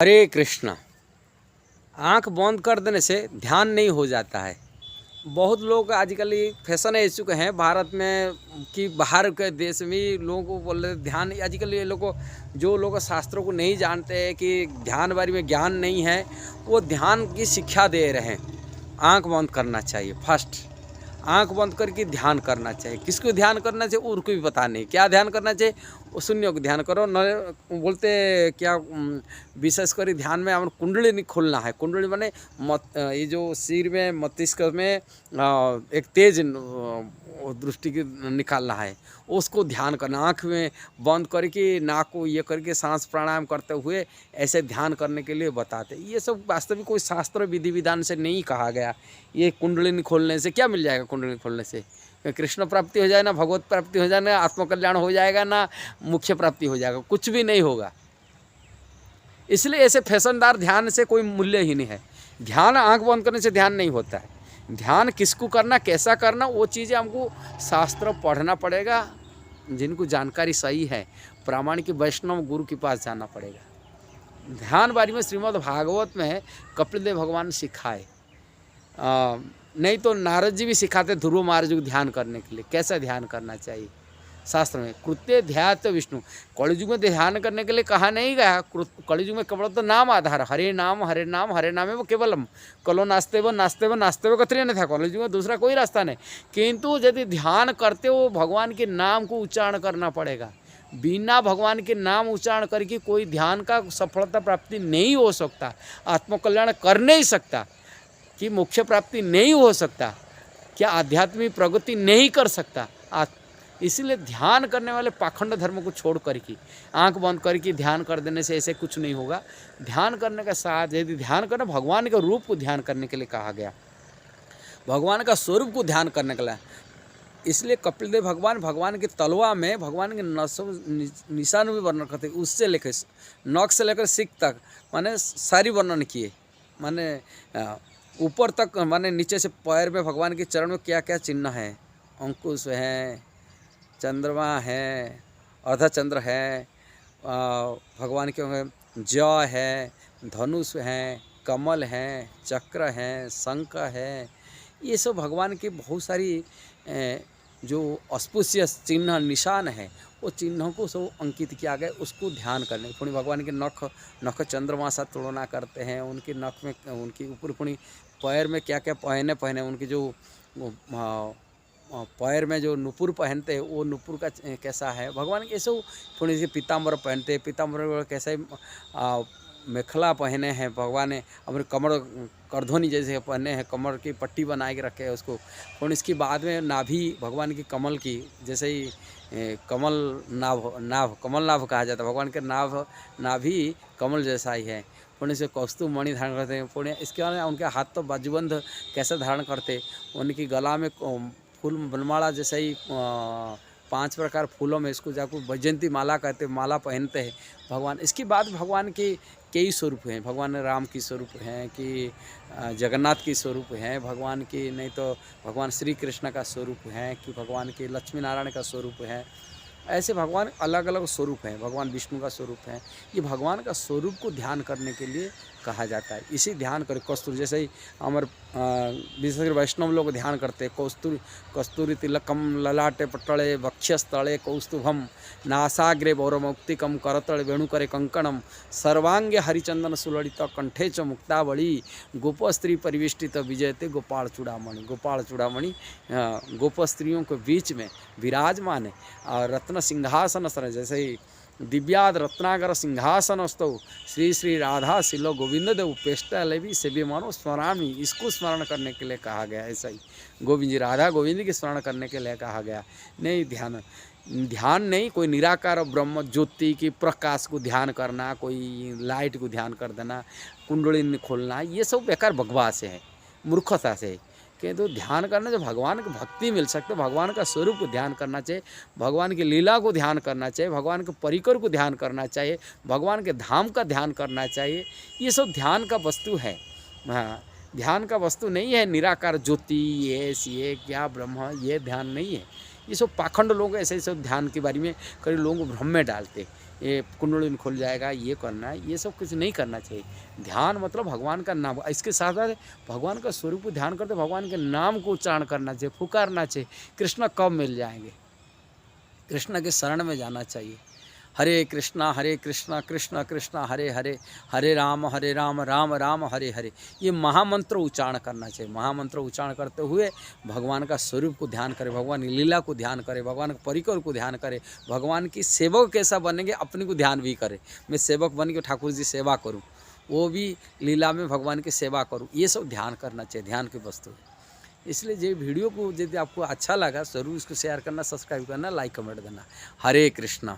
हरे कृष्णा। आँख बंद कर देने से ध्यान नहीं हो जाता है। बहुत लोग आजकल ये फैशन है चुके हैं भारत में कि बाहर के देश में लोगों को बोल रहे ध्यान। आजकल ये लोग जो लोग शास्त्रों को नहीं जानते हैं कि ध्यान बारे में ज्ञान नहीं है, वो ध्यान की शिक्षा दे रहे हैं। आँख बंद करना चाहिए, फर्स्ट आंख बंद करके ध्यान करना चाहिए। किसको ध्यान करना चाहिए उनको भी पता नहीं, क्या ध्यान करना चाहिए वो शून्य को ध्यान करो। न बोलते क्या विशेष कर ध्यान में हमें कुंडली नहीं खोलना है। कुंडली माने ये जो सिर में मस्तिष्क में एक तेज दृष्टि की निकालना है, उसको ध्यान करना। आँख में बंद करके नाक को ये करके सांस प्राणायाम करते हुए ऐसे ध्यान करने के लिए बताते। ये सब वास्तविक कोई शास्त्र विधि विधान से नहीं कहा गया। ये कुंडलिनी खोलने से क्या मिल जाएगा? कुंडलिनी खोलने से कृष्ण प्राप्ति हो जाए, ना भगवत प्राप्ति हो जाए, ना आत्मकल्याण हो जाएगा, ना मुख्य प्राप्ति हो जाएगा, कुछ भी नहीं होगा। इसलिए ऐसे फैशनदार ध्यान से कोई मूल्य ही नहीं है। ध्यान आंख बंद करने से ध्यान नहीं होता है। ध्यान किसको करना, कैसा करना, वो चीज़ें हमको शास्त्र पढ़ना पड़ेगा। जिनको जानकारी सही है, प्रामाणिक वैष्णव गुरु के पास जाना पड़ेगा। ध्यान बारे में श्रीमद् भागवत में कपिल देव भगवान सिखाए, नहीं तो नारद जी भी सिखाते ध्रुव महाराज को ध्यान करने के लिए कैसा ध्यान करना चाहिए। शास्त्र में कृत्य ध्यात विष्णु, कलयुग में ध्यान करने के लिए कहा नहीं गया। कलयुग में केवल तो नाम आधार, हरे नाम हरे नाम हरे नाम है वो केवलम। कलो नास्ते वो कतरे नहीं था। कलयुग में दूसरा कोई रास्ता नहीं। किंतु यदि ध्यान करते हो भगवान के नाम को उच्चारण करना पड़ेगा। बिना भगवान के नाम उच्चारण करके कोई ध्यान का सफलता प्राप्ति नहीं हो सकता, आत्मकल्याण कर नहीं सकता, कि मोक्ष प्राप्ति नहीं हो सकता, क्या आध्यात्मिक प्रगति नहीं कर सकता। इसलिए ध्यान करने वाले पाखंड धर्म को छोड़ करके आंख बंद करके ध्यान कर देने से ऐसे कुछ नहीं होगा। ध्यान करने का साथ यदि ध्यान करना, भगवान के रूप को ध्यान करने के लिए कहा गया, भगवान का स्वरूप को ध्यान करने के लिए। इसलिए कपिल देव भगवान भगवान के तलवा में भगवान के निशान भी वर्णन करते, उससे लेकर नख से लेकर सिख तक माने सारी वर्णन किए। माने ऊपर तक, माने नीचे से पैर में भगवान के चरण में क्या क्या चिन्ह है। अंकुश है, चंद्रमा है, अर्धचंद्र है, भगवान के जय है, धनुष है, कमल है, चक्र है, शंख है। ये सब भगवान के बहुत सारी जो अस्पृश्य चिन्ह निशान है, वो चिन्हों को सब अंकित किया गया। उसको ध्यान करने पुणी भगवान के नख चंद्रमा सा तुलना करते हैं। उनके नख में, उनके ऊपर पुणी पैर में क्या क्या पहने, उनके जो पैर में जो नुपुर पहनते हैं वो नुपुर का कैसा है। भगवान के सब थोड़ी सी पीताम्बर पहनते हैं, पीताम्बर कैसे मेखला पहने हैं भगवान ने। अपने कमर करधोनी जैसे पहने हैं, कमर की पट्टी बना के रखे हैं उसको। और इसके बाद में नाभि भगवान की कमल की जैसे ही कमल नाभ कहा जाता है। भगवान के नाभि कमल जैसा ही है। पुण्य से कौस्तुभ मणि धारण करते हैं। पुण्य इसके बाद उनके हाथ तो बाजूबंद कैसे धारण करते, उनकी गला में फूल बनमाला जैसे ही 5 प्रकार फूलों में, इसको जाकर वैजयंती माला कहते, माला पहनते हैं भगवान। इसके बाद भगवान के कई स्वरूप हैं। भगवान राम की स्वरूप हैं, कि जगन्नाथ की स्वरूप हैं भगवान की, नहीं तो भगवान श्री कृष्ण का स्वरूप हैं, कि भगवान के लक्ष्मी नारायण का स्वरूप है। ऐसे भगवान अलग अलग स्वरूप हैं। भगवान विष्णु का स्वरूप है। ये भगवान का स्वरूप को ध्यान करने के लिए कहा जाता है। इसी ध्यान करें। कस्तूरी जैसे ही हमारे विशेषकर वैष्णव लोग ध्यान करते हैं। कस्तूरी तिलकम ललाटे पट्टले वक्षस्थले कौस्तुभम नासाग्रे गौरमौक्तिकम करतले वेणुकरे कंकणम सर्वांगे हरिचंदन सुललित कंठे च मुक्तावली गोपस्त्री परिविष्टित विजयते गोपाल चूड़ामणि। गोपाल चूड़ामणि गोप स्त्रियों के बीच में विराजमान है। और रत्न सिंहासन सर जैसे ही दिव्याद रत्नागर सिंहासनस्तौ श्री श्री राधा शिलो गोविंद देव पेष्टलेवी सेव्य मानो स्मरामी। इसको स्मरण करने के लिए कहा गया। ऐसा ही गोविंद जी, राधा गोविंद की स्मरण करने के लिए कहा गया। नहीं ध्यान नहीं, कोई निराकार ब्रह्म ज्योति की प्रकाश को ध्यान करना, कोई लाइट को ध्यान कर देना, कुंडली खोलना, ये सब बेकार बकवास है, मूर्खता से। किंतु ध्यान करना जो भगवान की भक्ति मिल सकते, भगवान का स्वरूप को ध्यान करना चाहिए, भगवान की लीला को ध्यान करना चाहिए, भगवान के परिकर को ध्यान करना चाहिए, भगवान के धाम का ध्यान करना चाहिए। ये सब ध्यान का वस्तु है। हाँ, ध्यान का वस्तु नहीं है निराकार ज्योति, ये क्या ब्रह्म, ये ध्यान नहीं है। ये सब पाखंड लोग ऐसे सब ध्यान के बारे में कई लोगों को भ्रम में डालते। ये कुंडलिनी खुल जाएगा, ये करना है, ये सब कुछ नहीं करना चाहिए। ध्यान मतलब भगवान का नाम, इसके साथ साथ भगवान का स्वरूप को ध्यान करते भगवान के नाम को उच्चारण करना चाहिए, पुकारना चाहिए। कृष्ण कब मिल जाएंगे, कृष्ण के शरण में जाना चाहिए। हरे कृष्णा कृष्ण कृष्ण हरे हरे, हरे राम राम राम हरे हरे, ये महामंत्र उच्चारण करना चाहिए। महामंत्र उच्चारण करते हुए भगवान का स्वरूप को ध्यान करें, भगवान की लीला को ध्यान करें, भगवान के परिकर को ध्यान करें, भगवान की सेवक कैसा बनेंगे अपने को ध्यान भी करें। मैं सेवक बन के ठाकुर जी सेवा करूँ, वो भी लीला में भगवान की सेवा करूँ, ये सब ध्यान करना चाहिए, ध्यान की वस्तु है। इसलिए ये वीडियो को यदि आपको अच्छा लगा ज़रूर इसको शेयर करना, सब्सक्राइब करना, लाइक कमेंट देना। हरे कृष्णा।